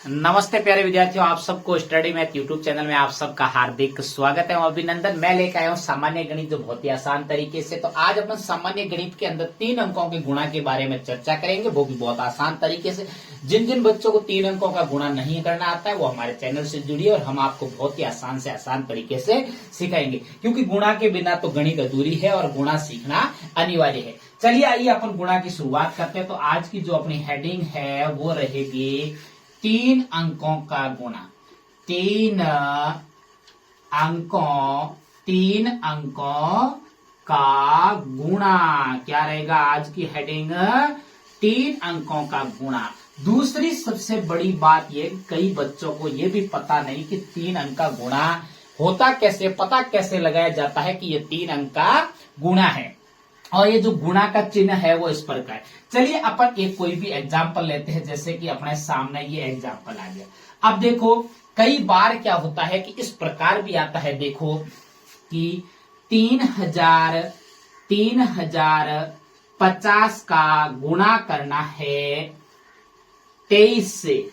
नमस्ते प्यारे विद्यार्थियों, आप सबको स्टडी मैथ यूट्यूब चैनल में आप सबका हार्दिक स्वागत है और अभिनंदन। मैं लेकर आया हूँ सामान्य गणित, जो बहुत ही आसान तरीके से। तो आज अपन सामान्य गणित के अंदर 3 अंकों के गुणा के बारे में चर्चा करेंगे, वो भी बहुत आसान तरीके से। जिन जिन बच्चों को 3 अंकों का गुणा नहीं करना आता है वो हमारे चैनल से जुड़िए और हम आपको बहुत ही आसान से आसान तरीके से सिखाएंगे, क्योंकि गुणा के बिना तो गणित अधूरी है और गुणा सीखना अनिवार्य है। चलिए आइए अपन गुणा की शुरुआत करते हैं। तो आज की जो अपनी हेडिंग है वो रहेगी 3 अंकों का गुणा। 3 अंकों का गुणा क्या रहेगा आज की हेडिंग? 3 अंकों का गुणा। दूसरी सबसे बड़ी बात ये, कई बच्चों को ये भी पता नहीं कि 3 अंक का गुणा होता कैसे, पता कैसे लगाया जाता है कि ये 3 अंक का गुणा है। और ये जो गुणा का चिन्ह है वो इस प्रकार है। चलिए अपन एक कोई भी एग्जाम्पल लेते हैं, जैसे कि अपने सामने ये एग्जाम्पल आ गया। अब देखो कई बार क्या होता है कि इस प्रकार भी आता है, देखो कि 3050 का गुणा करना है 23 से,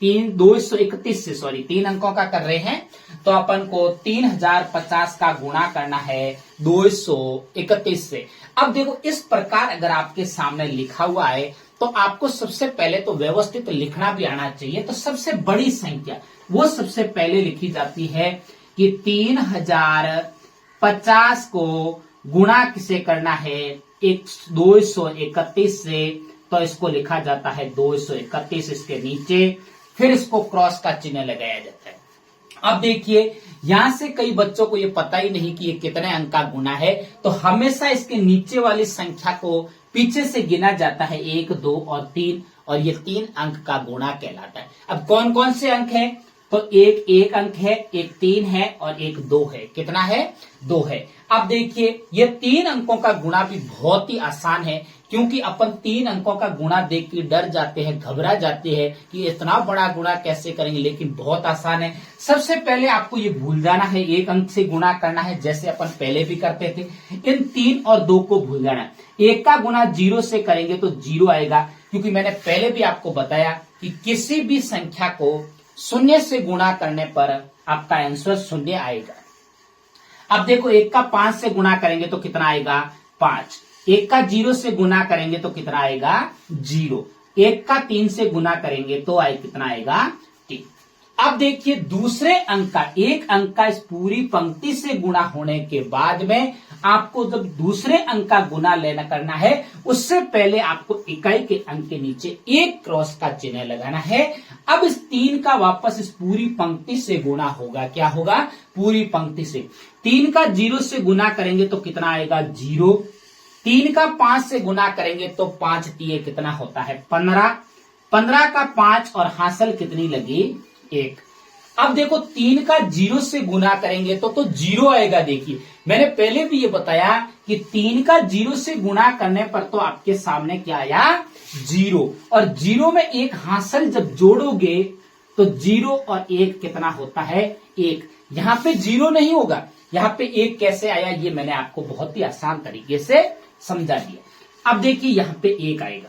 231 से, सॉरी 3 अंकों का कर रहे हैं तो अपन को 3050 का गुणा करना है 231 से। अब देखो इस प्रकार अगर आपके सामने लिखा हुआ है तो आपको सबसे पहले तो व्यवस्थित लिखना भी आना चाहिए। तो सबसे बड़ी संख्या वो सबसे पहले लिखी जाती है कि 3050 को गुणा किसे करना है 231 से, तो इसको लिखा जाता है 231 इसके नीचे, फिर इसको क्रॉस का चिन्ह लगाया जाता है। अब देखिए यहां से कई बच्चों को ये पता ही नहीं कि ये कितने अंक का गुणा है, तो हमेशा इसके नीचे वाली संख्या को पीछे से गिना जाता है 1, 2 और 3, और ये 3 अंक का गुणा कहलाता है। अब कौन कौन से अंक है? तो एक अंक है, एक 3 है और एक 2 है। कितना है? 2 है। अब देखिए ये 3 अंकों का गुणा भी बहुत ही आसान है, क्योंकि अपन 3 अंकों का गुणा देख के डर जाते हैं, घबरा जाते हैं कि इतना बड़ा गुणा कैसे करेंगे, लेकिन बहुत आसान है। सबसे पहले आपको ये भूल जाना है, 1 अंक से गुणा करना है जैसे अपन पहले भी करते थे। इन 3 और 2 को भूल जाना है। 1 का गुणा 0 से करेंगे तो 0 आएगा, क्योंकि मैंने पहले भी आपको बताया कि किसी भी संख्या को 0 से गुणा करने पर आपका आंसर 0 आएगा। अब देखो 1 का 5 से गुणा करेंगे तो कितना आएगा? 5। 1 का 0 से गुणा करेंगे तो कितना आएगा? 0। 1 का 3 से गुणा करेंगे तो कितना आएगा? 3। अब देखिए दूसरे अंक का, 1 अंक का इस पूरी पंक्ति से गुणा होने के बाद में आपको जब दूसरे अंक का गुणा लेना करना है, उससे पहले आपको इकाई के अंक के नीचे एक क्रॉस का चिन्ह लगाना है। अब इस 3 का वापस इस पूरी पंक्ति से गुणा होगा। क्या होगा? पूरी पंक्ति से। 3 का 0 से गुणा करेंगे तो कितना आएगा? 0। 3 का 5 से गुणा करेंगे तो 5 3 कितना होता है? 15। 15 का 5 और हासिल कितनी लगी? 1। अब देखो 3 का 0 से गुणा करेंगे तो 0 आएगा। देखिए मैंने पहले भी ये बताया कि 3 का 0 से गुणा करने पर तो आपके सामने क्या आया? 0। और 0 में 1 हासिल जब जोड़ोगे तो 0 और 1 कितना होता है? 1। यहाँ पे 0 नहीं होगा, यहाँ पे 1 कैसे आया ये मैंने आपको बहुत ही आसान तरीके से समझा दिया। अब देखिए यहाँ पे 1 आएगा।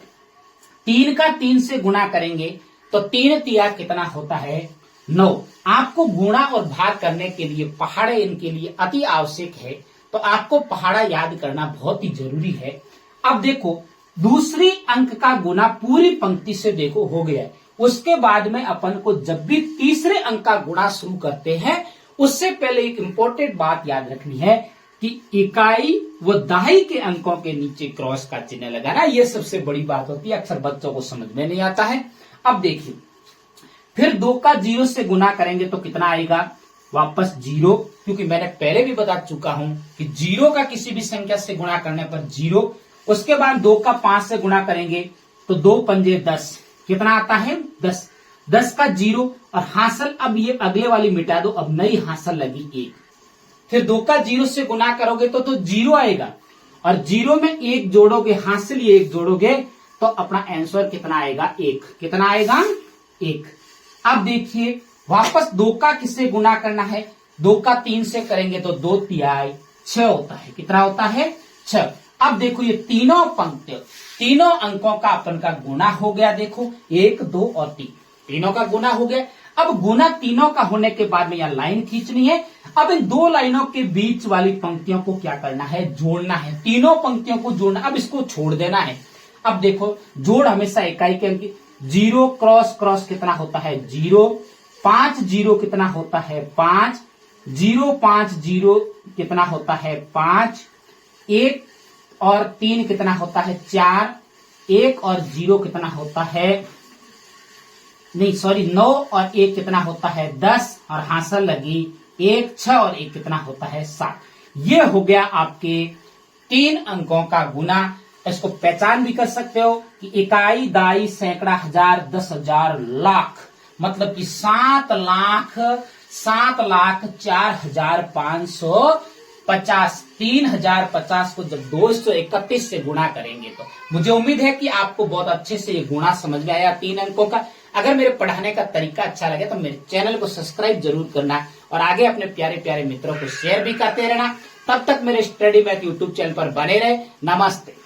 3 का 3 से गुणा करेंगे तो 3 3 कितना होता है? 9। आपको गुणा और भाग करने के लिए पहाड़े इनके लिए अति आवश्यक है, तो आपको पहाड़ा याद करना बहुत ही जरूरी है। अब देखो दूसरी अंक का गुणा पूरी पंक्ति से देखो हो गया है। उसके बाद में अपन को जब भी तीसरे अंक का गुणा शुरू करते हैं, उससे पहले एक इंपॉर्टेंट बात याद रखनी है कि इकाई व दहाई के अंकों के नीचे क्रॉस का चिन्ह लगाना। यह सबसे बड़ी बात होती है, अक्सर बच्चों को समझ में नहीं आता है। अब देखिए फिर 2 का 0 से गुणा करेंगे तो कितना आएगा? वापस 0, क्योंकि मैंने पहले भी बता चुका हूं कि 0 का किसी भी संख्या से गुणा करने पर 0। उसके बाद 2 का 5 से गुणा करेंगे तो 2 पंजे 10, कितना आता है? 10। 10 का 0 और हासिल, अब ये अगले वाली मिटा दो, अब नई हासिल लगी 1। फिर 2 का 0 से गुणा करोगे तो 0 आएगा, और 0 में 1 जोड़ोगे, हासिल ये 1 जोड़ोगे तो अपना आंसर कितना आएगा? 1। कितना आएगा? 1। अब देखिए वापस 2 का किससे गुणा करना है? 2 का 3 से करेंगे तो 2 3 6 होता है। कितना होता है? 6। अब देखो ये तीनों पंक्ति, तीनों अंकों का अपन का गुणा हो गया। देखो 1, 2 और 3। तीनों का गुना हो गया। अब गुना तीनों का होने के बाद में यह लाइन खींचनी है। अब इन दो लाइनों के बीच वाली पंक्तियों को क्या करना है, जोड़ना है। तीनों पंक्तियों को जोड़ना, अब इसको छोड़ देना है। अब देखो जोड़ हमेशा इकाई के अंक, 0 क्रॉस क्रॉस कितना होता है 0, 5 0 कितना होता है 5, 0 5 0 कितना होता है 5, 1 और 3 कितना होता है 4, 1 और 0 कितना होता है, नहीं सॉरी 9 और 1 कितना होता है 10, और हासिल लगी 1, 6 और 1 कितना होता है 7। ये हो गया आपके 3 अंकों का गुना। इसको पहचान भी कर सकते हो कि इकाई, दाई, सैकड़ा, हजार, 10,000, लाख, मतलब कि 7,04,550। 3,050 को जब 231 से गुणा करेंगे तो मुझे उम्मीद है कि आपको बहुत अच्छे से ये गुणा समझ में आया 3 अंकों का। अगर मेरे पढ़ाने का तरीका अच्छा लगे तो मेरे चैनल को सब्सक्राइब जरूर करना और आगे अपने प्यारे प्यारे मित्रों को शेयर भी करते रहना। तब तक मेरे स्टडी मैथ यूट्यूब चैनल पर बने रहे। नमस्ते।